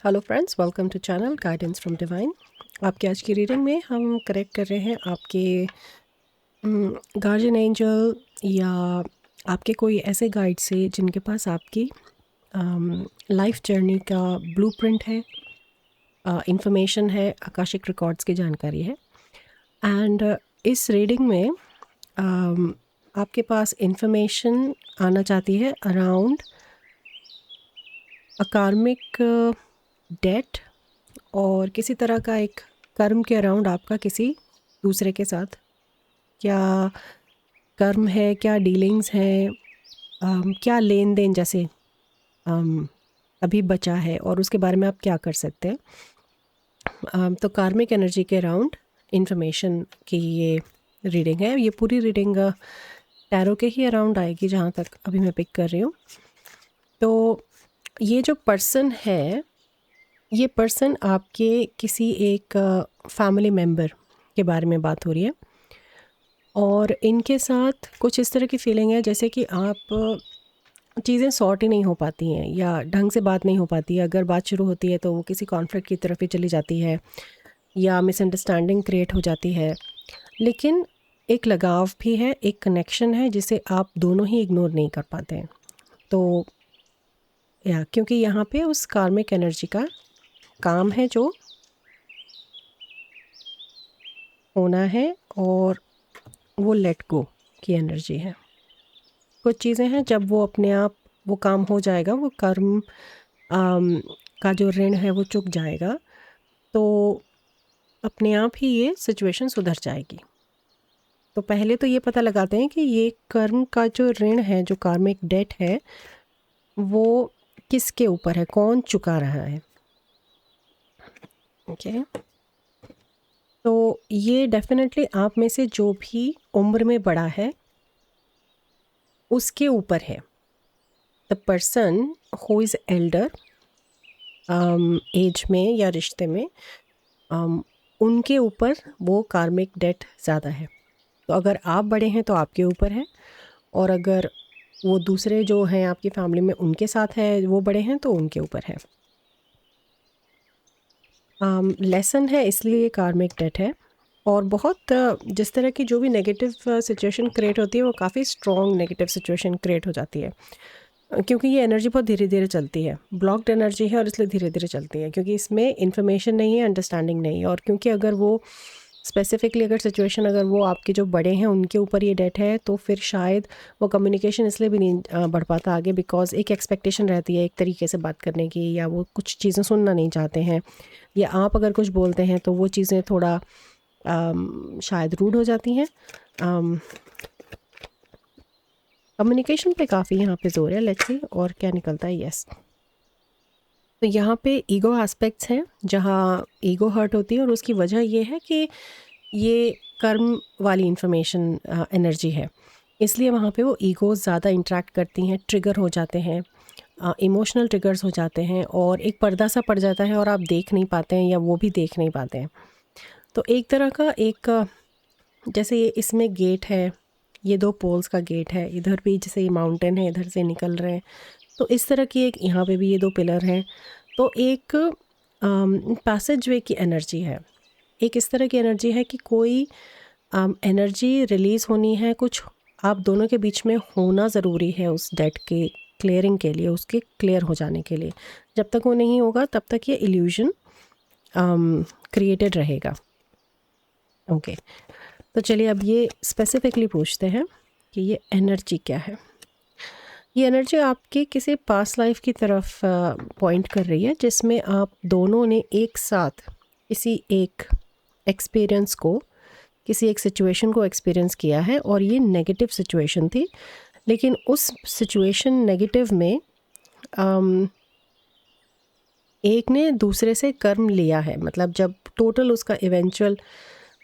Hello friends, welcome to channel guidance from divine. आपकी आज की रीडिंग में हम करेक्ट कर रहे हैं आपके गार्जियन एंजल या आपके कोई ऐसे गाइड से जिनके पास आपकी लाइफ जर्नी का ब्लूप्रिंट है, इंफॉर्मेशन है, आकाशिक रिकॉर्ड्स की जानकारी है। एंड इस रीडिंग में आपके पास इंफॉर्मेशन आना चाहती है अराउंड अ कार्मिक डेट और किसी तरह का एक कर्म के अराउंड आपका किसी दूसरे के साथ क्या कर्म है, क्या डीलिंग्स हैं, क्या लेन देन जैसे अभी बचा है और उसके बारे में आप क्या कर सकते हैं। तो कार्मिक एनर्जी के अराउंड इंफॉर्मेशन की ये रीडिंग है। ये पूरी रीडिंग टैरो के ही अराउंड आएगी जहाँ तक अभी मैं पिक कर रही हूँ। तो ये जो पर्सन है, ये पर्सन आपके किसी एक फैमिली मेम्बर के बारे में बात हो रही है और इनके साथ कुछ इस तरह की फीलिंग है जैसे कि आप चीज़ें सॉर्ट ही नहीं हो पाती हैं या ढंग से बात नहीं हो पाती है। अगर बात शुरू होती है तो वो किसी कॉन्फ्लिक्ट की तरफ ही चली जाती है या मिसअंडरस्टैंडिंग क्रिएट हो जाती है। लेकिन एक लगाव भी है, एक कनेक्शन है जिसे आप दोनों ही इग्नोर नहीं कर पाते हैं। तो क्योंकि यहाँ पे उस कार्मिक एनर्जी का काम है जो होना है और वो लेट गो की एनर्जी है। कुछ चीज़ें हैं जब वो अपने आप वो काम हो जाएगा, वो कर्म का जो ऋण है वो चुक जाएगा, तो अपने आप ही ये सिचुएशन सुधर जाएगी। तो पहले तो ये पता लगाते हैं कि ये कर्म का जो ऋण है, जो कार्मिक डेट है, वो किसके ऊपर है, कौन चुका रहा है। ओके तो ये डेफिनेटली आप में से जो भी उम्र में बड़ा है उसके ऊपर है। The person who is elder age में या रिश्ते में, उनके ऊपर वो कार्मिक डेट ज़्यादा है। तो अगर आप बड़े हैं तो आपके ऊपर है, और अगर वो दूसरे जो हैं आपकी फैमिली में उनके साथ है, वो बड़े हैं, तो उनके ऊपर है। लेसन है इसलिए ये कार्मिक डेट है। और बहुत जिस तरह की जो भी नेगेटिव सिचुएशन क्रिएट होती है वो काफ़ी स्ट्रॉन्ग नेगेटिव सिचुएशन क्रिएट हो जाती है, क्योंकि ये एनर्जी बहुत धीरे धीरे चलती है, ब्लॉक्ड एनर्जी है और इसलिए धीरे धीरे चलती है, क्योंकि इसमें इन्फॉर्मेशन नहीं है, अंडरस्टैंडिंग नहीं है। और क्योंकि अगर वो स्पेसिफिकली अगर सिचुएशन अगर वो आपके जो बड़े हैं उनके ऊपर ये डेट है, तो फिर शायद वो कम्युनिकेशन इसलिए भी नहीं बढ़ पाता आगे, बिकॉज एक एक्सपेक्टेशन रहती है एक तरीके से बात करने की, या वो कुछ चीज़ें सुनना नहीं चाहते हैं, या आप अगर कुछ बोलते हैं तो वो चीज़ें थोड़ा शायद रूड हो जाती हैं। कम्युनिकेशन पे काफ़ी यहाँ पे जोर है। लेट्स सी और क्या निकलता है। यस, तो यहाँ पे ईगो एस्पेक्ट्स हैं जहाँ ईगो हर्ट होती है, और उसकी वजह ये है कि ये कर्म वाली इंफॉर्मेशन एनर्जी है, इसलिए वहाँ पे वो ईगो ज़्यादा इंटरेक्ट करती हैं, ट्रिगर हो जाते हैं, इमोशनल ट्रिगर्स हो जाते हैं, और एक पर्दा सा पड़ जाता है और आप देख नहीं पाते हैं या वो भी देख नहीं पाते हैं। तो एक तरह का एक जैसे ये इसमें गेट है, ये दो पोल्स का गेट है, इधर भी जैसे ये माउंटेन है, इधर से निकल रहे हैं, तो इस तरह की एक यहाँ पे भी ये दो पिलर हैं। तो एक पैसेज वे की एनर्जी है, एक इस तरह की एनर्जी है कि कोई एनर्जी रिलीज़ होनी है, कुछ आप दोनों के बीच में होना ज़रूरी है उस डेट के क्लियरिंग के लिए, उसके क्लियर हो जाने के लिए। जब तक वो नहीं होगा तब तक ये इल्यूजन क्रिएटेड रहेगा। ओके तो चलिए अब ये स्पेसिफिकली पूछते हैं कि ये एनर्जी क्या है। ये एनर्जी आपके किसी पास्ट लाइफ की तरफ पॉइंट कर रही है, जिसमें आप दोनों ने एक साथ किसी एक एक्सपीरियंस को, किसी एक सिचुएशन को एक्सपीरियंस किया है, और ये नेगेटिव सिचुएशन थी। लेकिन उस सिचुएशन नेगेटिव में एक ने दूसरे से कर्म लिया है। मतलब जब टोटल उसका इवेंचुअल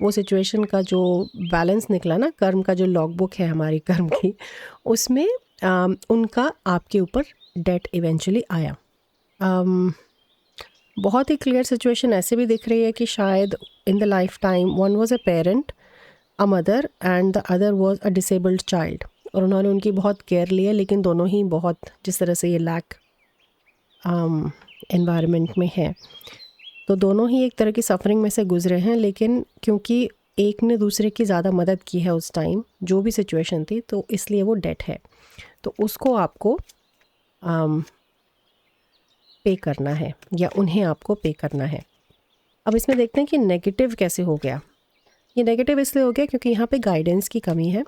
वो सिचुएशन का जो बैलेंस निकला ना, कर्म का जो लॉग बुक है हमारी कर्म की, उसमें उनका आपके ऊपर डेट इवेंचुअली आया। बहुत ही क्लियर सिचुएशन ऐसे भी दिख रही है कि शायद in the life time one was a parent, a mother, and the other was a disabled child, और उन्होंने उनकी बहुत केयर ली है, लेकिन दोनों ही बहुत जिस तरह से ये लैक एनवायरनमेंट में है। तो दोनों ही एक तरह की सफ़रिंग में से गुज़रे हैं, लेकिन क्योंकि एक ने दूसरे की ज़्यादा मदद की है उस टाइम जो भी सिचुएशन थी, तो इसलिए वो डेट है। तो उसको आपको पे करना है, या उन्हें आपको पे करना है। अब इसमें देखते हैं कि नेगेटिव कैसे हो गया। ये नेगेटिव इसलिए हो गया क्योंकि यहाँ पे गाइडेंस की कमी है।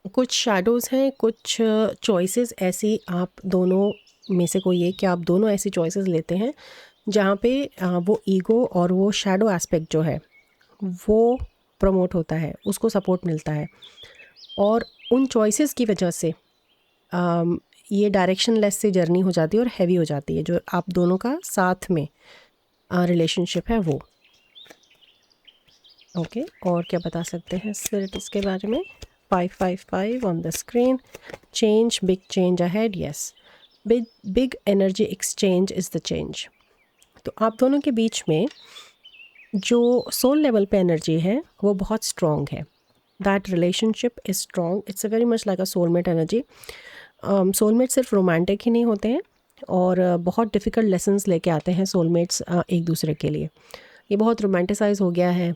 कुछ शैडोज़ हैं, कुछ चॉइसेस ऐसी आप दोनों में से कोई एक, क्या आप दोनों ऐसी चॉइसेस लेते हैं जहाँ पे वो ईगो और वो शैडो एस्पेक्ट जो है वो प्रमोट होता है, उसको सपोर्ट मिलता है, और उन चॉइसेस की वजह से ये डायरेक्शनलेस से जर्नी हो जाती है और हैवी हो जाती है, जो आप दोनों का साथ में रिलेशनशिप है वो। ओके, और क्या बता सकते हैं स्पिरिट इसके बारे में? 555 on the screen, change, big change ahead, yes, big energy exchange is the change. तो आप दोनों के बीच में जो सोल लेवल पे एनर्जी है वो बहुत स्ट्रॉन्ग है। That relationship is strong, it's a very much like a soulmate energy. Soulmate सिर्फ रोमांटिक ही नहीं होते हैं, और बहुत डिफ़िकल्ट लेसन्स लेके आते हैं सोलमेट्स एक दूसरे के लिए। ये बहुत रोमांटिसाइज हो गया है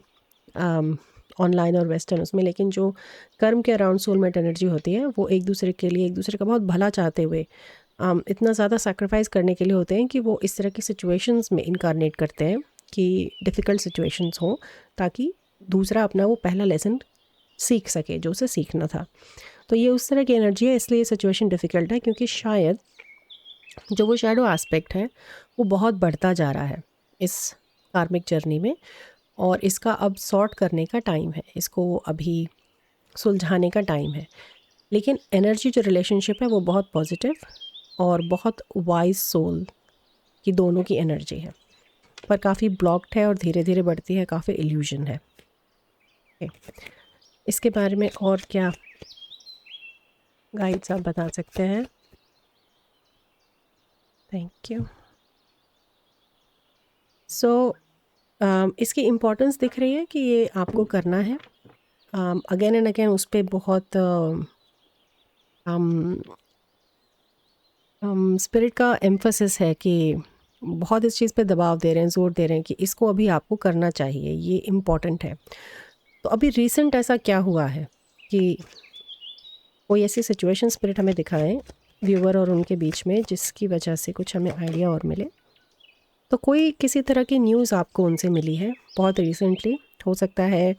ऑनलाइन और वेस्टर्न उसमें, लेकिन जो कर्म के अराउंड सोलमेट एनर्जी होती है वो एक दूसरे के लिए, एक दूसरे का बहुत भला चाहते हुए इतना ज़्यादा सैक्रिफाइस करने के लिए होते हैं कि वो इस तरह की सिचुएशंस में इनकारनेट करते हैं कि डिफ़िकल्ट सिचुएशंस हों, ताकि दूसरा अपना वो पहला लेसन सीख सके जो उसे सीखना था। तो ये उस तरह की एनर्जी है, इसलिए सिचुएशन डिफ़िकल्ट है, क्योंकि शायद जो वो शैडो एस्पेक्ट है वो बहुत बढ़ता जा रहा है इस कार्मिक जर्नी में, और इसका अब सॉर्ट करने का टाइम है, इसको अभी सुलझाने का टाइम है। लेकिन एनर्जी जो रिलेशनशिप है वो बहुत पॉजिटिव और बहुत वाइज सोल की दोनों की एनर्जी है, पर काफ़ी ब्लॉक्ड है और धीरे धीरे बढ़ती है, काफ़ी इल्यूजन है। इसके बारे में और क्या गाइड्स आप बता सकते हैं? Thank you. सो इसकी इम्पोर्टेंस दिख रही है कि ये आपको करना है अगेन एंड अगेन। उस पर बहुत स्पिरिट का एम्फसिस है कि बहुत इस चीज़ पे दबाव दे रहे हैं, ज़ोर दे रहे हैं कि इसको अभी आपको करना चाहिए, ये इम्पॉर्टेंट है। तो अभी रिसेंट ऐसा क्या हुआ है कि कोई ऐसी सिचुएशन स्पिरिट हमें दिखाएं व्यूअर और उनके बीच में, जिसकी वजह से कुछ हमें आइडिया और मिले। तो कोई किसी तरह की न्यूज़ आपको उनसे मिली है बहुत रिसेंटली, हो सकता है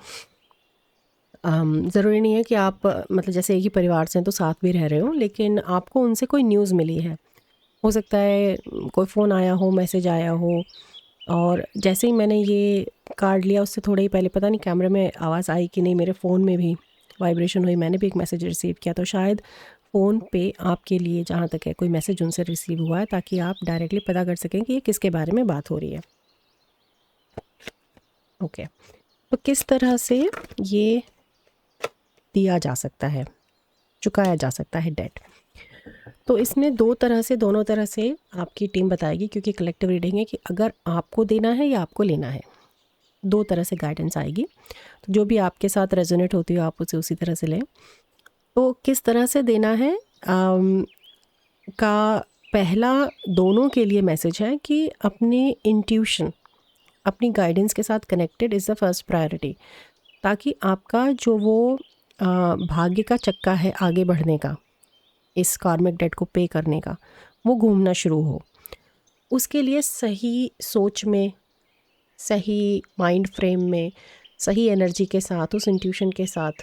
ज़रूरी नहीं है कि आप मतलब जैसे एक ही परिवार से हैं तो साथ भी रह रहे हो, लेकिन आपको उनसे कोई न्यूज़ मिली है। हो सकता है कोई फ़ोन आया हो, मैसेज आया हो, और जैसे ही मैंने ये कार्ड लिया उससे थोड़े ही पहले, पता नहीं कैमरे में आवाज़ आई कि नहीं, मेरे फ़ोन में भी वाइब्रेशन हुई, मैंने भी एक मैसेज रिसीव किया। तो शायद फ़ोन पे आपके लिए जहाँ तक है कोई मैसेज उनसे रिसीव हुआ है, ताकि आप डायरेक्टली पता कर सकें कि ये किसके बारे में बात हो रही है। ओके, तो किस तरह से ये दिया जा सकता है, चुकाया जा सकता है डेट? तो इसमें दोनों तरह से आपकी टीम बताएगी, क्योंकि कलेक्टिव रीडिंग है, कि अगर आपको देना है या आपको लेना है, दो तरह से गाइडेंस आएगी। तो जो भी आपके साथ रेजोनेट होती हो आप उसे उसी तरह से लें। तो किस तरह से देना है का पहला दोनों के लिए मैसेज है कि अपनी इंट्यूशन, अपनी गाइडेंस के साथ connected is the first priority, ताकि आपका जो वो भाग्य का चक्का है आगे बढ़ने का, इस कार्मिक डेट को पे करने का, वो घूमना शुरू हो। उसके लिए सही सोच में, सही माइंड फ्रेम में, सही एनर्जी के साथ, उस इंट्यूशन के साथ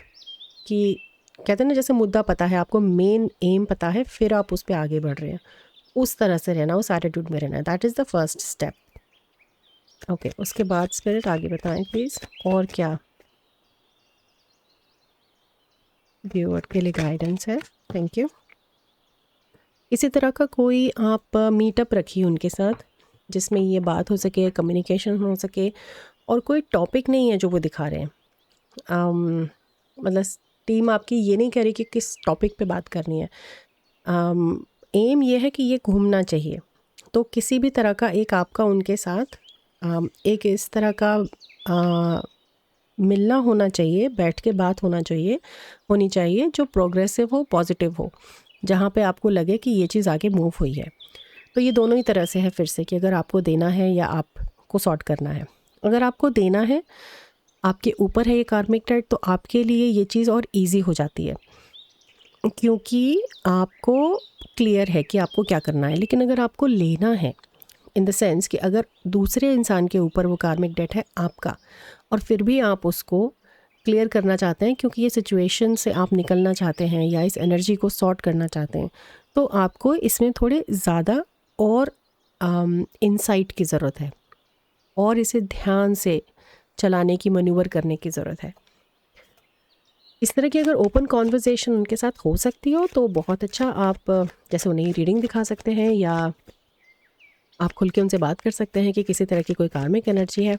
कि कहते हैं ना, जैसे मुद्दा पता है आपको, मेन एम पता है, फिर आप उस पर आगे बढ़ रहे हैं, उस तरह से रहना, उस एटीट्यूड में रहना। That is the first step. Okay, उसके बाद स्पिरिट आगे बताएं प्लीज़, और क्या व्यूअर के लिए गाइडेंस है? Thank you. इसी तरह का कोई आप मीटअप रखिए उनके साथ, जिसमें ये बात हो सके, कम्युनिकेशन हो सके, और कोई टॉपिक नहीं है जो वो दिखा रहे हैं। मतलब टीम आपकी ये नहीं कह रही कि किस टॉपिक पे बात करनी है। एम ये है कि ये घूमना चाहिए। तो किसी भी तरह का एक आपका उनके साथ एक इस तरह का मिलना होना चाहिए, बैठ के बात होनी चाहिए जो प्रोग्रेसिव हो, पॉजिटिव हो, जहाँ पे आपको लगे कि ये चीज़ आगे मूव हुई है। तो ये दोनों ही तरह से है फिर से, कि अगर आपको देना है या आपको सॉर्ट करना है। अगर आपको देना है, आपके ऊपर है ये कार्मिक डेट, तो आपके लिए ये चीज़ और ईजी हो जाती है, क्योंकि आपको क्लियर है कि आपको क्या करना है। लेकिन अगर आपको लेना है, इन द सेंस कि अगर दूसरे इंसान के ऊपर वो कार्मिक डेट है आपका, और फिर भी आप उसको क्लियर करना चाहते हैं क्योंकि ये सिचुएशन से आप निकलना चाहते हैं या इस एनर्जी को सॉर्ट करना चाहते हैं, तो आपको इसमें थोड़े ज़्यादा और इंसाइट की ज़रूरत है, और इसे ध्यान से चलाने की, मनूवर करने की ज़रूरत है। इस तरह की अगर ओपन कॉन्वर्जेसन उनके साथ हो सकती हो तो बहुत अच्छा। आप जैसे उन्हें रीडिंग दिखा सकते हैं, या आप खुल के उनसे बात कर सकते हैं कि किसी तरह की कोई कार्मिक एनर्जी है,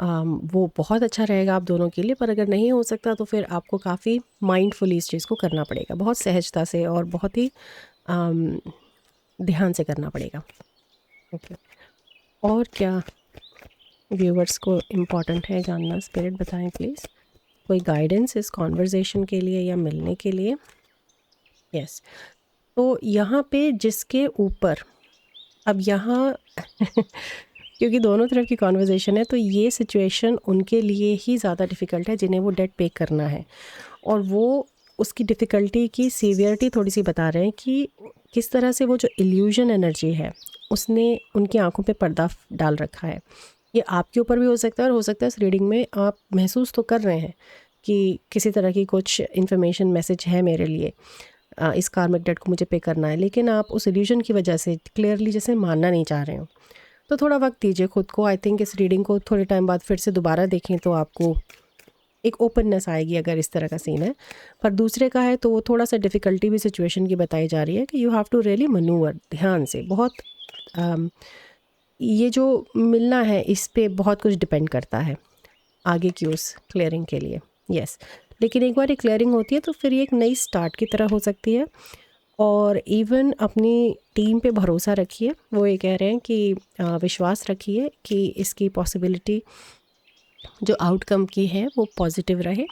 वो बहुत अच्छा रहेगा आप दोनों के लिए। पर अगर नहीं हो सकता तो फिर आपको काफ़ी माइंडफुली इस चीज़ को करना पड़ेगा, बहुत सहजता से और बहुत ही ध्यान से करना पड़ेगा। ओके, और क्या व्यूवर्स को इम्पॉर्टेंट है जानना, स्पिरिट बताएं प्लीज़। कोई गाइडेंस इस कॉन्वर्जेसन के लिए या मिलने के लिए? यस, तो यहाँ पे जिसके ऊपर अब यहाँ क्योंकि दोनों तरफ की कॉन्वर्जेसन है, तो ये सिचुएशन उनके लिए ही ज़्यादा डिफ़िकल्ट है जिन्हें वो डेट पे करना है, और वो उसकी डिफ़िकल्टी की सीवियरिटी थोड़ी सी बता रहे हैं कि किस तरह से वो जो इल्यूजन एनर्जी है उसने उनकी आंखों पे पर्दा डाल रखा है। ये आपके ऊपर भी हो सकता है, और हो सकता है इस रीडिंग में आप महसूस तो कर रहे हैं कि किसी तरह की कुछ इन्फॉर्मेशन, मैसेज है मेरे लिए, इस कार्मिक डेट को मुझे पे करना है, लेकिन आप उस इल्यूजन की वजह से क्लियरली जैसे मानना नहीं चाह रहे हो। तो थोड़ा वक्त दीजिए खुद को। आई थिंक इस रीडिंग को थोड़े टाइम बाद फिर से दोबारा देखें तो आपको एक ओपननेस आएगी अगर इस तरह का सीन है। पर दूसरे का है तो वो थोड़ा सा डिफ़िकल्टी भी सिचुएशन की बताई जा रही है कि you have to really manoeuvre, ध्यान से। बहुत ये जो मिलना है इस पे बहुत कुछ डिपेंड करता है आगे की उस क्लियरिंग के लिए। यस, लेकिन एक बार ये क्लियरिंग होती है तो फिर ये एक नई स्टार्ट की तरह हो सकती है। और इवन अपनी टीम पे भरोसा रखिए। वो ये कह रहे हैं कि विश्वास रखिए कि इसकी पॉसिबिलिटी जो आउटकम की है वो पॉजिटिव रहे।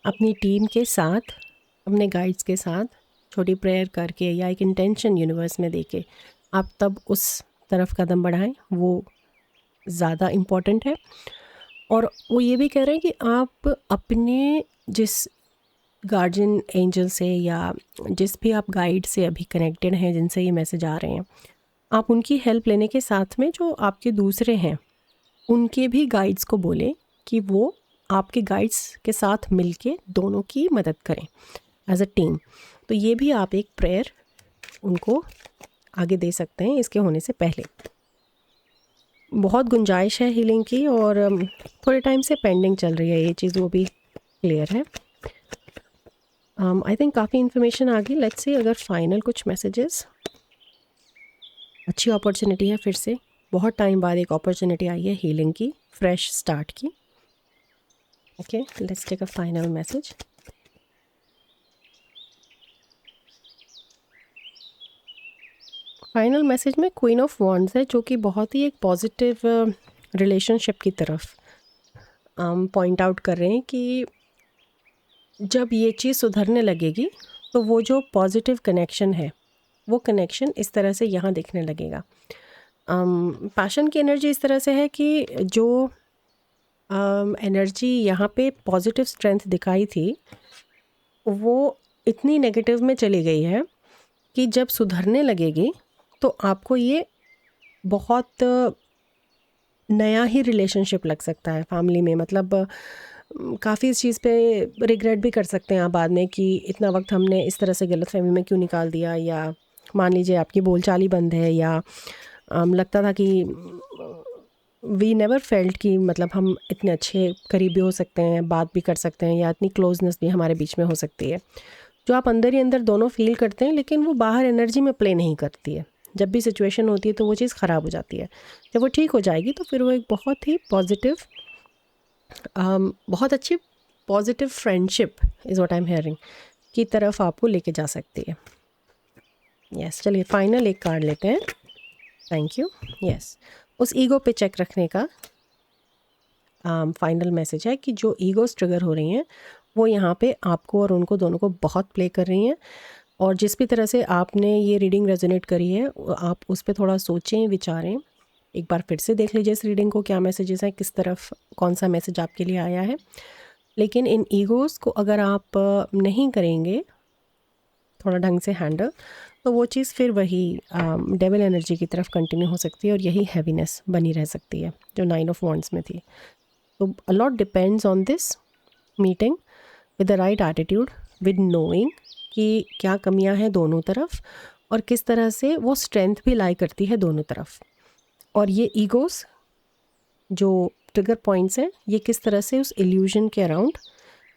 अपनी टीम के साथ, अपने गाइड्स के साथ छोटी प्रेयर करके या एक इंटेंशन यूनिवर्स में देके आप तब उस तरफ कदम बढ़ाएं, वो ज़्यादा इम्पॉर्टेंट है। और वो ये भी कह रहे हैं कि आप अपने जिस गार्जियन एंजल से या जिस भी आप गाइड से अभी कनेक्टेड हैं, जिनसे ये मैसेज आ रहे हैं, आप उनकी हेल्प लेने के साथ में जो आपके दूसरे हैं उनके भी गाइड्स को बोलें कि वो आपके गाइड्स के साथ मिलके दोनों की मदद करें एज अ टीम। तो ये भी आप एक प्रेयर उनको आगे दे सकते हैं इसके होने से पहले। बहुत गुंजाइश है हीलिंग की, और थोड़े टाइम से पेंडिंग चल रही है ये चीज़, वो भी क्लियर है। आई थिंक काफ़ी इन्फॉर्मेशन आ गई। लेट्स सी अगर फाइनल कुछ मैसेजेस। अच्छी अपॉर्चुनिटी है, फिर से बहुत टाइम बाद एक अपॉर्चुनिटी आई है हीलिंग की, फ्रेश स्टार्ट की। Okay, let's take a final message. Final message में क्वीन ऑफ वॉन्ड्स है, जो कि बहुत ही एक पॉजिटिव रिलेशनशिप की तरफ पॉइंट आउट कर रहे हैं कि जब ये चीज़ सुधरने लगेगी तो वो जो पॉजिटिव कनेक्शन है वो कनेक्शन इस तरह से यहाँ दिखने लगेगा। पैशन की एनर्जी इस तरह से है कि जो एनर्जी यहाँ पे पॉजिटिव स्ट्रेंथ दिखाई थी वो इतनी नेगेटिव में चली गई है कि जब सुधरने लगेगी तो आपको ये बहुत नया ही रिलेशनशिप लग सकता है फैमिली में। मतलब काफ़ी इस चीज़ पे रिग्रेट भी कर सकते हैं आप बाद में कि इतना वक्त हमने इस तरह से गलतफहमी में क्यों निकाल दिया, या मान लीजिए आपकी बोलचाल ही बंद है, या लगता था कि वी नेवर फेल्ट कि मतलब हम इतने अच्छे करीबी हो सकते हैं, बात भी कर सकते हैं, या इतनी क्लोजनेस भी हमारे बीच में हो सकती है, जो आप अंदर ही अंदर दोनों फील करते हैं, लेकिन वो बाहर एनर्जी में प्ले नहीं करती है। जब भी सिचुएशन होती है तो वो चीज़ ख़राब हो जाती है। जब वो ठीक हो जाएगी तो फिर वो एक बहुत ही पॉजिटिव, बहुत अच्छी positive friendship is what I am hearing की तरफ आपको लेके जा सकती है। यस, चलिए फाइनल एक कार्ड लेते हैं। Thank you. यस, उस ईगो पे चेक रखने का फाइनल मैसेज है कि जो ईगोस ट्रिगर हो रही हैं वो यहाँ पे आपको और उनको दोनों को बहुत प्ले कर रही हैं, और जिस भी तरह से आपने ये रीडिंग रेजोनेट करी है आप उस पर थोड़ा सोचें, विचारें। एक बार फिर से देख लीजिए इस रीडिंग को, क्या मैसेजेस हैं, किस तरफ कौन सा मैसेज आपके लिए आया है। लेकिन इन ईगोज़ को अगर आप नहीं करेंगे थोड़ा ढंग से हैंडल, तो वो चीज़ फिर वही डेविल एनर्जी की तरफ कंटिन्यू हो सकती है और यही हैवीनेस बनी रह सकती है जो 9 ऑफ वॉन्ड्स में थी। तो a lot depends on this meeting with the right attitude, with knowing कि क्या कमियां हैं दोनों तरफ और किस तरह से वो स्ट्रेंथ भी लाई करती है दोनों तरफ। और ये ईगोस जो ट्रिगर पॉइंट्स हैं ये किस तरह से उस इल्यूजन के अराउंड,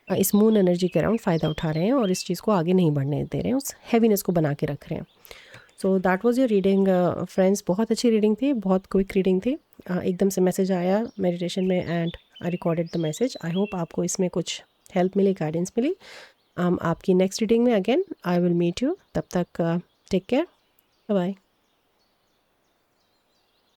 इस मून एनर्जी के अराउंड फ़ायदा उठा रहे हैं और इस चीज़ को आगे नहीं बढ़ने दे रहे हैं, उस हैवीनेस को बना के रख रहे हैं। So that was your reading friends. बहुत अच्छी रीडिंग थी, बहुत क्विक रीडिंग थी। एकदम से मैसेज आया मेडिटेशन में and I recorded the message. I hope आपको इसमें कुछ हेल्प मिली, गाइडेंस मिली। आपकी नेक्स्ट रीडिंग में again I will meet you. तब तक टेक केयर, बाय बाय।